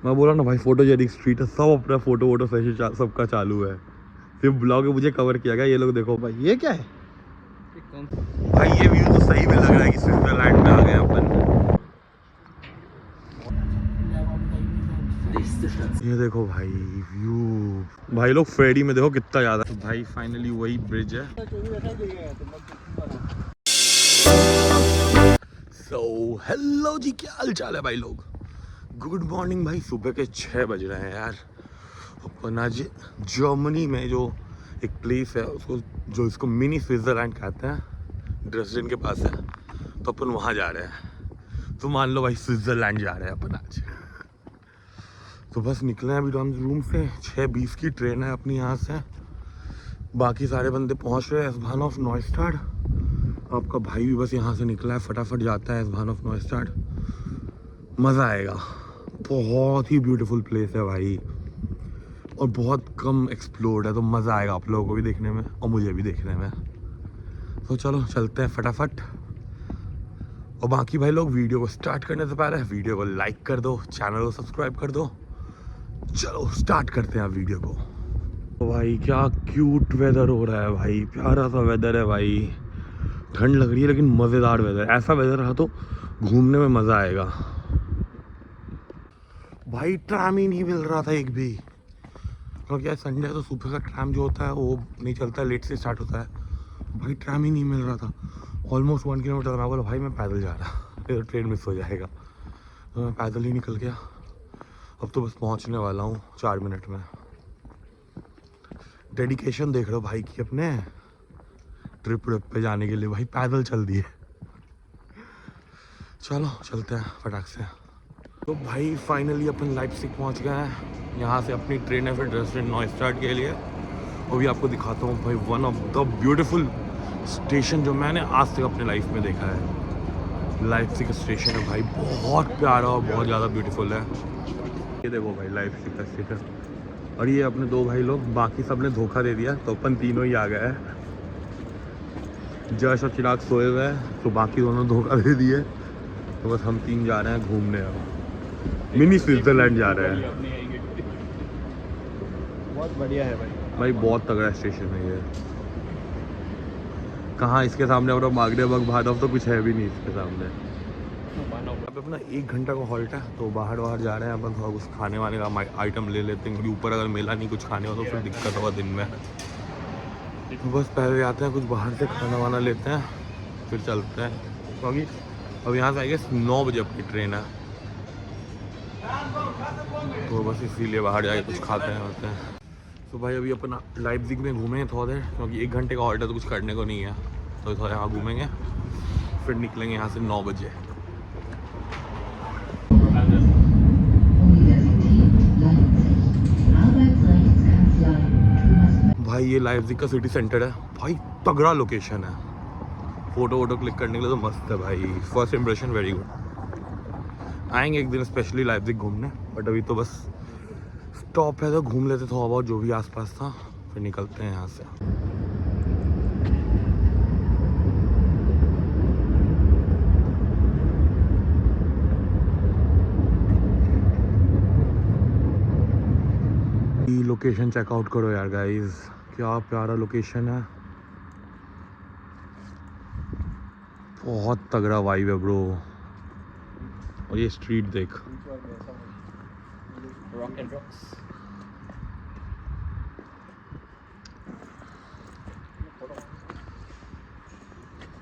मैं बोला ना भाई फोटोजेनिक स्ट्रीट है, सब अपना फोटो वोटो सेशन सबका चालू है। सिर्फ ब्लॉग में मुझे कवर किया गया। ये लोग देखो भाई, ये क्या है भाई, ये व्यू तो सही में लग रहा है कि स्विट्जरलैंड में आ गए अपन। ये देखो भाई व्यू, भाई लोग फेरी में देखो कितना ज्यादा। तो भाई फाइनली वही ब्रिज है। सो हेलो जी, क्या हाल चाल है भाई लोग। गुड मॉर्निंग भाई। सुबह के 6 बज रहे हैं यार। अपन आज जर्मनी में जो एक प्लेस है उसको, जो इसको मिनी स्विट्जरलैंड कहते हैं, ड्रेसडेन के पास है, तो अपन वहाँ जा रहे हैं। तो मान लो भाई स्विट्जरलैंड जा रहे हैं अपन आज। तो बस निकले हैं अभी रूम से। 6:20 की ट्रेन है अपनी यहाँ से। बाकी सारे बंदे पहुँच रहे हैं एस-बाहनहोफ नॉयस्टाड। आपका भाई भी बस यहाँ से निकला है, फटाफट जाता है एस-बाहनहोफ नॉयस्टाड। मज़ा आएगा। बहुत ही ब्यूटीफुल प्लेस है भाई, और बहुत कम एक्सप्लोर्ड है, तो मज़ा आएगा आप लोगों को भी देखने में और मुझे भी देखने में। तो चलो चलते हैं फटाफट। और बाकी भाई लोग, वीडियो को स्टार्ट करने से पहले वीडियो को लाइक कर दो, चैनल को सब्सक्राइब कर दो। चलो स्टार्ट करते हैं वीडियो को। तो भाई क्या क्यूट वेदर हो रहा है भाई, प्यारा सा वेदर है भाई। ठंड लग रही है लेकिन मज़ेदार वेदर। ऐसा वेदर रहा तो घूमने में मज़ा आएगा भाई। ट्रैम ही नहीं मिल रहा था एक भी, क्योंकि यार संडे तो सुबह का ट्रैम जो होता है वो नहीं चलता, लेट से स्टार्ट होता है। भाई ट्रैम ही नहीं मिल रहा था। Almost 1 kilometre. मैं बोला भाई मैं पैदल जा रहा, फिर ट्रेन मिस हो जाएगा। तो मैं पैदल ही निकल गया। अब तो बस पहुंचने वाला हूँ 4 मिनट में। डेडिकेशन देख रहे हो भाई की अपने ट्रिप पे जाने के लिए। भाई पैदल चल दिए। चलो चलते हैं फटाक से। तो भाई फाइनली अपन लाइप्जिग पहुंच गए हैं। यहाँ से अपनी ट्रेन है फिर ड्रेसडेन नॉयस्टाड के लिए। वो भी आपको दिखाता हूँ भाई, one of the beautiful station जो मैंने आज तक अपने लाइफ में देखा है। लाइप्जिग स्टेशन है भाई, बहुत प्यारा और बहुत ज़्यादा ब्यूटीफुल है। ये देखो भाई लाइप्जिग का स्टेशन। और ये अपने 2 भाई लोग, बाकी सब ने धोखा दे दिया, तो अपन तीनों ही आ गए हैं। जश और चिराग सोए हुए हैं, तो बाकी दोनों धोखा दे दिए। तो बस हम 3 जा रहे हैं घूमने। अब मिनी स्विट्जरलैंड जा रहे हैं। बहुत बढ़िया है भाई बहुत तगड़ा स्टेशन है ये। कहाँ इसके सामने अपना मागडेबर्ग भानहोफ तो कुछ है भी नहीं इसके सामने। अब अपना 1 घंटा का हॉल्ट है, तो बाहर जा रहे हैं अपन। थोड़ा कुछ खाने वाने का आइटम ले लेते हैं, क्योंकि ऊपर अगर मेला नहीं कुछ खाने हो तो फिर दिक्कत होगा दिन में। तो बस पहले आते हैं कुछ बाहर से खाना वाना लेते हैं, फिर चलते हैं। क्योंकि अब यहाँ से आएगा 9 बजे अपनी ट्रेन है, तो बस इसीलिए बाहर जाके कुछ खाते हैं होते हैं। तो भाई अभी अपना लाइप्जिग में घूमेंगे थोड़ा देर, क्योंकि 1 घंटे का हॉल्ट है तो कुछ करने को नहीं है। तो थोड़ा यहाँ घूमेंगे, फिर निकलेंगे यहाँ से 9 बजे। भाई ये लाइप्जिग का सिटी सेंटर है भाई, तगड़ा लोकेशन है। फोटो वोटो क्लिक करने के लिए तो मस्त है भाई। First impression very good. आएंगे एक दिन स्पेशली लाइप्जिग घूमने, बट अभी तो बस स्टॉप है तो घूम लेते थोड़ा बहुत जो भी आसपास था, फिर निकलते हैं यहाँ से। लोकेशन चेकआउट करो यार गाइस, क्या प्यारा लोकेशन है। बहुत तगड़ा वाइब है ब्रो। और ये स्ट्रीट देख, रॉक एंड रॉक्स।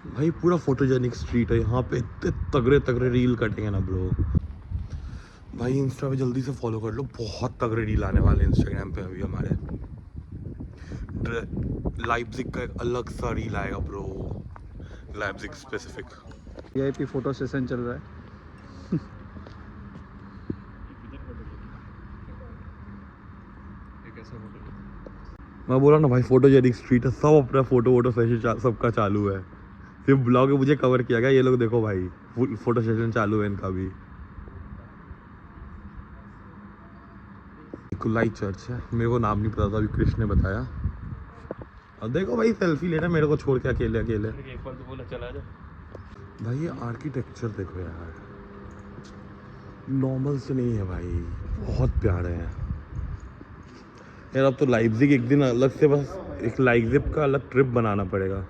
भाई पूरा फोटोजेनिक स्ट्रीट है यहाँ पे। इतने तगड़े तगड़े रील कटेंगे ना ब्रो। भाई इंस्टा पे जल्दी से फॉलो कर लो, बहुत तगड़े रील आने वाले इंस्टाग्राम पे अभी हमारे। लाइप्जिग का एक अलग सा रील आएगा bro, Leipzig specific. VIP photo session चल रहा है। मैं बोला ना भाई फोटोजेनिक स्ट्रीट है, सब अपना फोटो वोटो सेशन सबका चालू है। सिर्फ ब्लॉग में मुझे कवर किया गया। ये लोग देखो भाई, फोटो सेशन चालू है इनका भी। कुलाई चर्च है, मेरे को नाम नहीं पता था, अभी कृष्ण ने बताया। अब देखो भाई सेल्फी लेना मेरे को छोड़ के अकेले अकेले। एक बार तो बोला चला जा। भाई ये आर्किटेक्चर देखो यार, नॉर्मल से नहीं है भाई, बहुत प्यारे हैं यार। अब तो लाइप्जिग एक दिन अलग से, बस एक लाइप्जिग का अलग ट्रिप बनाना पड़ेगा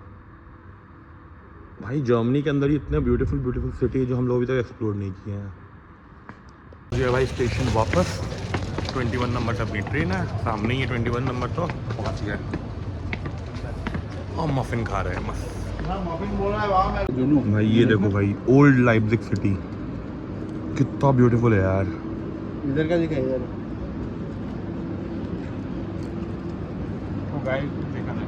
भाई। जर्मनी के अंदर ही इतने ब्यूटीफुल सिटी है जो हम लोग अभी तक एक्सप्लोर नहीं किए हैं। ये भाई स्टेशन वापस 21 नंबर से अपनी ट्रेन है, सामने ही है 21 नंबर, तो पहुंच गए और मफिन खा रहे हैं मस्त। भाई ये देखो भाई, ओल्ड लाइप्जिग सिटी कितना ब्यूटीफुल है यार। इधर का दिखा यार, तो गाइड देखा ना।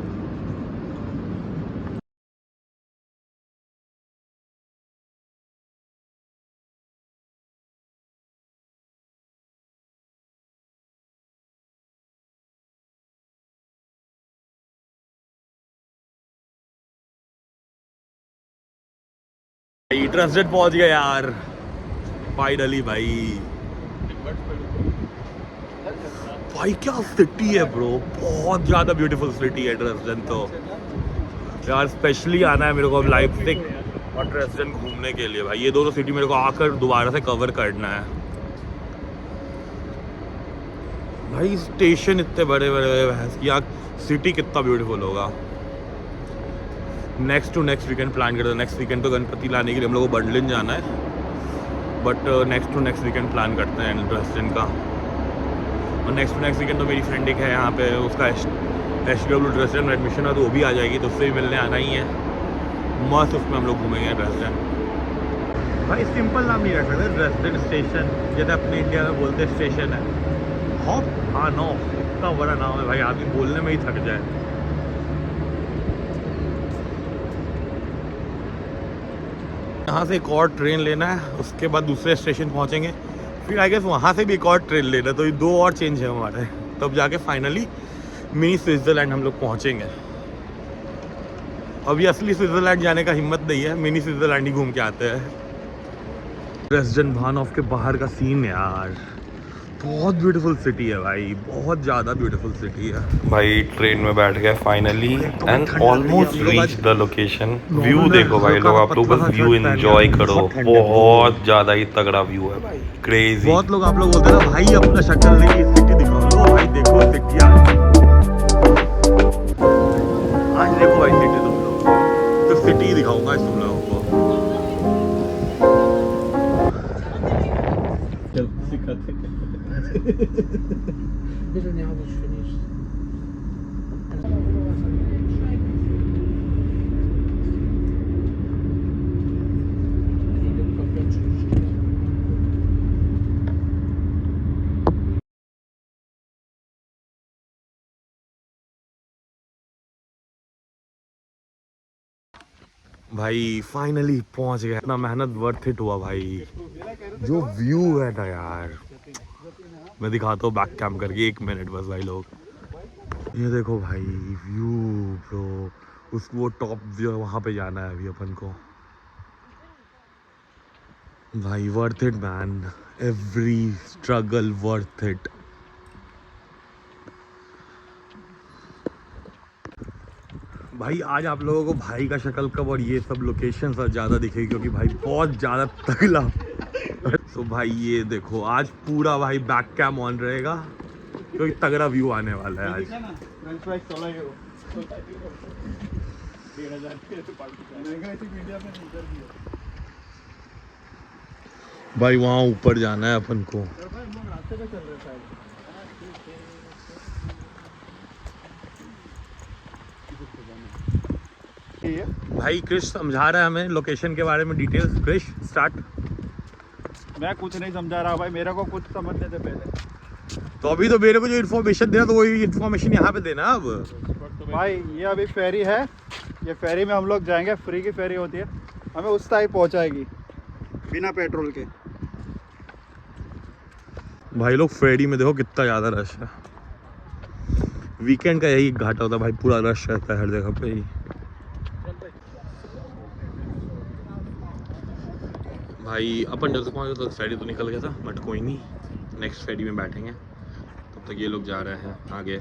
ट्रस्टेड पहुंच गए यार फाइनली भाई। भाई क्या सिटी है ब्रो, बहुत ज़्यादा ब्यूटीफुल सिटी है ड्रेसडेन तो यार। स्पेशली आना है मेरे को अब लाइप्जिग और ड्रेसडेन घूमने के लिए भाई। ये दोनों सिटी मेरे को आकर दोबारा से कवर करना है भाई। स्टेशन इतने बड़े बड़े भैंस की, यहाँ सिटी कितना ब्यूटीफुल होगा। Next to next weekend plan करते हैं। नेक्स्ट वीकेंड तो गणपति लाने के लिए हम लोग को बर्लिन जाना है, but next to next weekend plan करते हैं ड्रेसडेन का। और नेक्स्ट टू नेक्स्ट वीकेंड तो मेरी फ्रेंड एक है यहाँ पे, उसका SW ड्रेसडेन में एडमिशन है, तो वो भी आ जाएगी, तो उससे भी मिलने आना ही है। मस्त उसमें हम लोग घूमेंगे ड्रेसडेन। भाई सिंपल नाम नहीं रख सकते ड्रेसडेन स्टेशन, जैसे अपने इंडिया में बोलते स्टेशन है। हाँ नो, इतना बड़ा नाम है भाई, आदमी बोलने में ही थक जाए। यहाँ से एक और ट्रेन लेना है, उसके बाद दूसरे स्टेशन पहुँचेंगे, फिर आई गेस वहाँ से भी एक और ट्रेन लेना है, तो ये 2 और चेंज है हमारे। तब जाके फाइनली मिनी स्विट्ज़रलैंड हम लोग पहुँचेंगे। अभी असली स्विट्ज़रलैंड जाने का हिम्मत नहीं है, मिनी स्विट्ज़रलैंड ही घूम के आते हैं। ड्रेसडेन बाहनहोफ के बाहर का सीन यार, बहुत ब्यूटीफुल सिटी है भाई, बहुत ज़्यादा ब्यूटीफुल सिटी है भाई। ट्रेन में बैठ गए finally and almost reach the location. View देखो भाई लोग, आप लोग बस व्यू एंजॉय करो, बहुत ज़्यादा ही तगड़ा व्यू है भाई, क्रेजी। बहुत लोग आप लोग बोलते हैं ना भाई अपना शक्ल नहीं सिटी दिखाओ, लो भाई देखो सिटी आज देखो भाई सिटी, तुम लोग तो सिटी दिखाऊंगा आज तुम लोगों को। Bitte ne habe ich finished. भाई फाइनली पहुंच गया, इतना मेहनत वर्थ इट हुआ भाई। जो व्यू है ना यार, मैं दिखाता हूँ बैक कैम करके, 1 मिनट बस भाई लोग। ये देखो भाई व्यू ब्रो, उस वो टॉप व्यू वहाँ पे जाना है अभी अपन को भाई। Worth it man, every struggle worth it. भाई आज आप लोगों को भाई का शक्ल कब और ये सब लोकेशन सब ज़्यादा दिखेगी, क्योंकि भाई बहुत ज़्यादा तगड़ा। तो भाई ये देखो आज पूरा भाई बैक कैम ऑन रहेगा, क्योंकि तगड़ा व्यू आने वाला है आज। भाई वहाँ ऊपर जाना है अपन को। भाई क्रिश समझा रहा है हमें लोकेशन के बारे में डिटेल्स। क्रिश स्टार्ट। मैं कुछ नहीं समझा रहा भाई, मेरे को कुछ समझने दे पहले। तो अभी तो मेरे को जो इन्फॉर्मेशन देना, तो वही इन्फॉर्मेशन यहाँ पे देना अब। भाई ये अभी फेरी है, ये फेरी में हम लोग जाएंगे, फ्री की फेरी होती है, हमें उस टाइप पहुँचाएगी बिना पेट्रोल के। भाई लोग फेरी में देखो कितना ज़्यादा रश है, वीकेंड का यही घाटा होता है भाई, पूरा रश रहता है हर जगह पे ही। भाई अपन जब तक पहुँचे तो फेरी तो निकल गया था, बट कोई नहीं, नेक्स्ट फेरी में बैठेंगे। तब तक ये लोग जा रहे हैं आगे।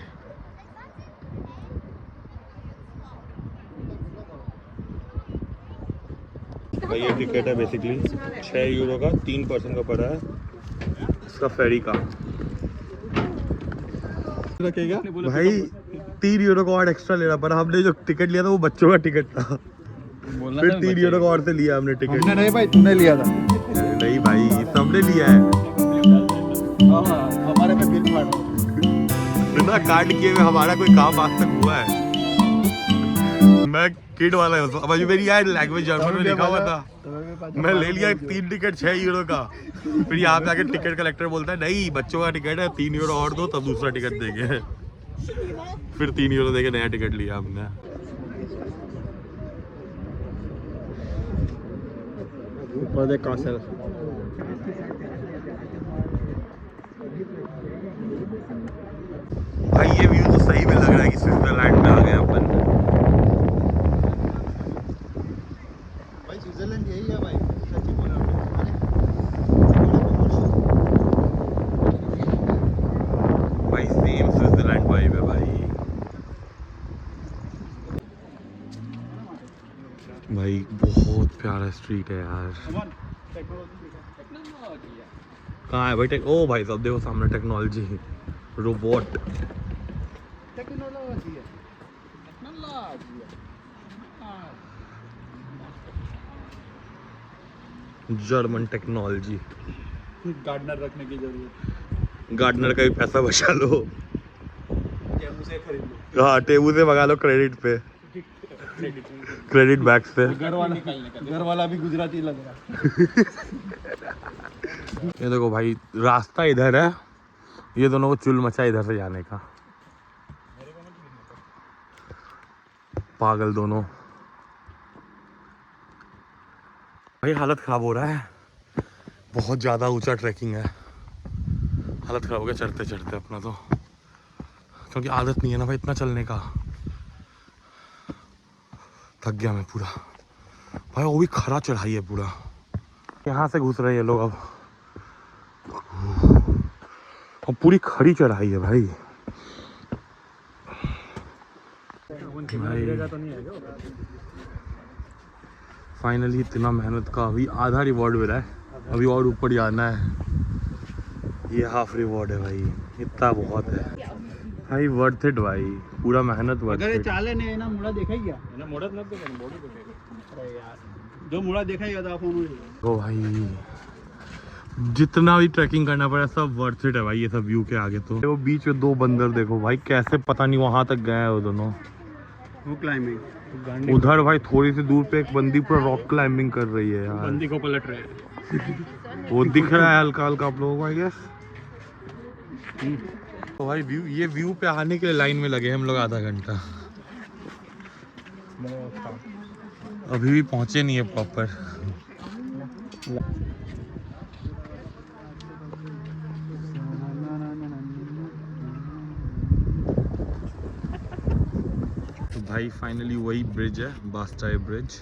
भाई ये टिकट है बेसिकली 6 यूरो का, 3 पर्सन का पड़ा है इसका फेरी का। रखेगा भाई 3 यूरो का और एक्स्ट्रा ले रहा, पर हमने जो टिकट लिया था वो बच्चों का टिकट था। फिर 3 यूरो का और से लिया हमने टिकट। हमने नहीं भाई, तुमने लिया था। नहीं भाई, सबने लिया है। हमारे पे बिल फाड़। बिना कार्ड किए हुए हमारा कोई काम आज तक हुआ है? मैं किड वाला हूँ, अब मेरी यार लैंग्वेज जर्मन में लिखा हुआ था, मैं ले लिया 3 टिकट 6 यूरो का। फिर यहाँ पे आके टिकट कलेक्टर बोलता है नहीं बच्चों का टिकट है, 3 यूरो और दो तब दूसरा टिकट देंगे। फिर 3 यूरो देके नया टिकट लिया हमने। ऊपर देख कासल। भाई ये व्यू तो सही में लग रहा है कि स्विट्जरलैंड में आ गए अपन। भाई स्विट्जरलैंड यही है भाई, सच्ची बोल रहा हूँ। भाई सेम स्विट्जरलैंड वाइब है भाई। भाई बहुत प्यारा स्ट्रीट है यार। कहाँ है भाई ओ भाई साहब देखो सामने technology, robot. German technology. Gardener रखने की जरूरत, गार्डनर का भी पैसा बचा लो। टेमू से खरीद लो। हाँ टेबू से मंगा लो क्रेडिट पे, क्रेडिट बैक से। घर वाला भी गुजराती लग रहा। ये देखो भाई रास्ता इधर है, ये दोनों को चुल मचा इधर से जाने का। पागल दोनों। भाई हालत खराब हो रहा है, बहुत ज़्यादा ऊंचा ट्रैकिंग है। हालत खराब हो गया चढ़ते चढ़ते अपना तो, क्योंकि आदत नहीं है ना भाई इतना चलने का। थक गया मैं पूरा भाई। वो भी खरा चढ़ाई है पूरा, यहाँ से घुस रहे हैं लोग अब। और पूरी खड़ी चढ़ाई है भाई। फाइनली इतना मेहनत का अभी आधा रिवॉर्ड मिला है, अभी और ऊपर जाना है। ये हाफ रिवॉर्ड है भाई, इतना बहुत है भाई। वर्थ इट भाई, पूरा मेहनत वर्थ अगर ये इट। चाले ने ना मुड़ा देखा ही क्या ना, मुड़ा ना तो बॉडी को देखा। अरे यार जो मुड़ा देखा ही था फोन में। ओ भाई जितना भी ट्रैकिंग करना पड़ा सब वर्थ इट है भाई। ये सब व्यू के आगे तो वो बीच में 2 बंदर देखो भाई, कैसे पता नहीं वहां तक गए हैं वो दोनों। वो क्लाइंबिंग उधर भाई थोड़ी सी दूर पे एक बंदी पूरा रॉक क्लाइंबिंग कर रही है यार। बंदी को पलट रहे हैं। वो दिख रहा है हल्का हल्का आप लोगों को आई गेस। तो भाई ये व्यू पे आने के लिए लाइन में लगे हम लोग आधा घंटा, अभी भी पहुंचे नहीं है प्रॉपर। तो भाई फाइनली वही ब्रिज है, बास्टाई ब्रिज,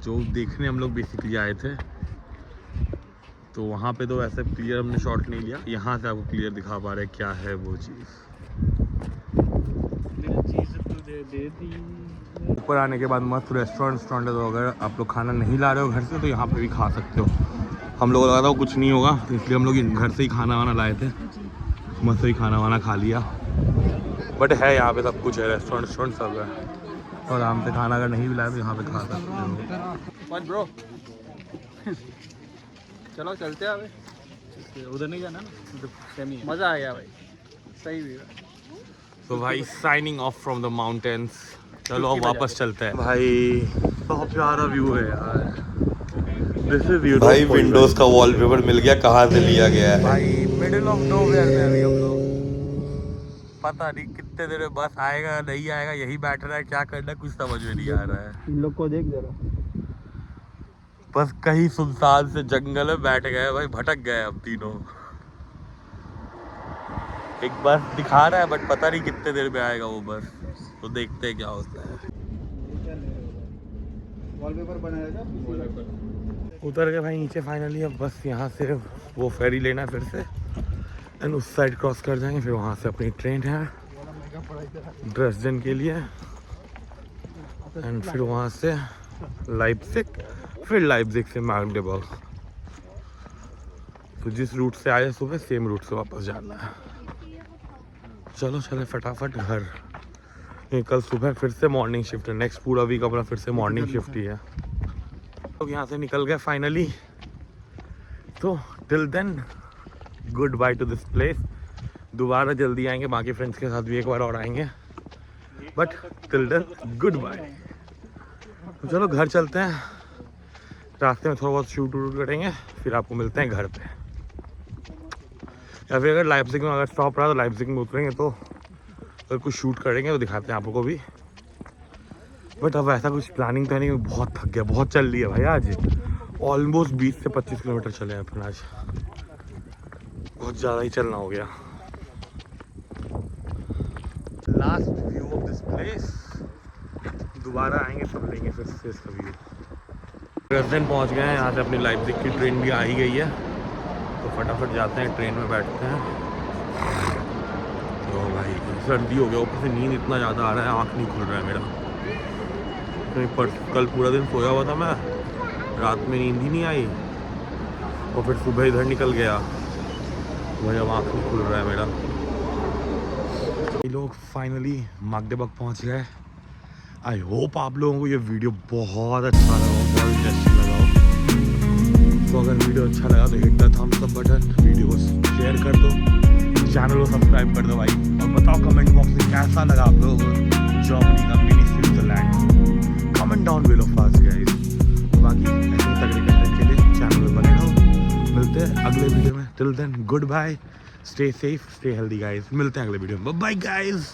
जो देखने हम लोग बेसिकली आए थे। तो वहाँ पे तो ऐसे क्लियर हमने शॉट नहीं लिया, यहाँ से आपको क्लियर दिखा पा रहे क्या है वो चीज़। ऊपर आने के बाद मस्त रेस्टोरेंट है, तो अगर आप लोग खाना नहीं ला रहे हो घर से तो यहाँ पे भी खा सकते हो। हम लोग लगा था कुछ नहीं होगा तो इसलिए हम लोग घर से ही खाना वाना लाए थे, मस्त ही खाना वाना खा लिया। बट है यहाँ पे सब कुछ है, रेस्टोरेंट सब है, और आराम से खाना अगर नहीं भी लाए तो यहाँ पे खा सकते हो। चलो चलते हैं अभी, उधर नहीं जाना ना, मज़ा आ गया भाई, सही भी है। तो भाई signing off from the mountains, चलो अब वापस चलते हैं। भाई बहुत प्यारा व्यू है यार, दिस इज ब्यूटीफुल भाई। विंडोज का वॉलपेपर मिल गया, कहाँ से लिया गया है भाई, मिडिल ऑफ नोवेयर में अभी हम लोग। पता नहीं कितने देर में बस आएगा नहीं आएगा, यही बैठना है, क्या करना है कुछ समझ में नहीं आ रहा है। इन लोग को देख जरा, बस कहीं सुनसान से जंगल में बैठ गए भाई, भटक गए अब तीनों। एक बस दिखा रहा है बट पता नहीं कितने देर में आएगा वो बस, तो देखते हैं क्या होता है। वॉलपेपर बनाएगा उतर गए भाई नीचे फाइनली। अब बस यहाँ से वो फेरी लेना है फिर से, एंड उस साइड क्रॉस कर जाएंगे, फिर वहाँ से अपनी ट्रेन है ड्रेसडेन के लिए, एंड फिर वहाँ से लाइप्जिग, फिर लाइप्जिग से मैग्डेबर्ग। तो जिस रूट से आए सुबह सेम रूट से वापस जाना है। चलो चले फटाफट घर। ये कल सुबह फिर से मॉर्निंग शिफ्ट है, नेक्स्ट पूरा वीक अपना फिर से मॉर्निंग शिफ्ट ही है। तो यहाँ से निकल गए फाइनली। तो till then goodbye to this place. दोबारा जल्दी आएंगे, बाकी फ्रेंड्स के साथ भी एक बार और आएंगे, but till then goodbye. तो चलो घर चलते हैं, रास्ते में थोड़ा बहुत शूट वूट करेंगे, फिर आपको मिलते हैं घर पे। या फिर अगर लाइप्जिग में अगर स्टॉप रहा तो लाइप्जिग में उतरेंगे, तो अगर कुछ शूट करेंगे तो दिखाते हैं आपको भी। बट अब ऐसा कुछ प्लानिंग तो नहीं, बहुत थक गया, बहुत चल रही है भाई आज। ऑलमोस्ट 20 से 25 किलोमीटर चले हैं अपन आज, बहुत ज़्यादा ही चलना हो गया। Last view of this place, दोबारा आएंगे तब लेंगे फिर से इसका व्यू। रेसिडेंट पहुंच गए हैं, यहाँ से अपनी लाइप्जिग की ट्रेन भी आ ही गई है, तो फटाफट जाते हैं, ट्रेन में बैठते हैं। तो भाई सर्दी हो गया, ऊपर से नींद इतना ज़्यादा आ रहा है, आँख नहीं खुल रहा है मेरा। पर कल पूरा दिन सोया हुआ था मैं, रात में नींद ही नहीं आई, और फिर सुबह इधर निकल गया, वही अब आँख नहीं खुल रहा है मेरा। ये लोग फाइनली मागदेबक पहुँच गए। आई होप आप लोगों को ये वीडियो बहुत अच्छा लगा हो, बहुत इंटरेस्टिंग लगा हो। तो अगर वीडियो अच्छा लगा तो hit the thumbs up button, video को शेयर कर दो, चैनल को सब्सक्राइब कर दो भाई, और बताओ कमेंट बॉक्स में कैसा लगा आप लोगों को जर्मनी का mini Switzerland. Comment down below fast guys. बाकी ऐसे तगड़े कंटेंट के लिए चैनल में बने रहो। मिलते हैं अगले वीडियो में, till then goodbye, stay safe, stay healthy guys. मिलते हैं अगले वीडियो में, बाय गाइस।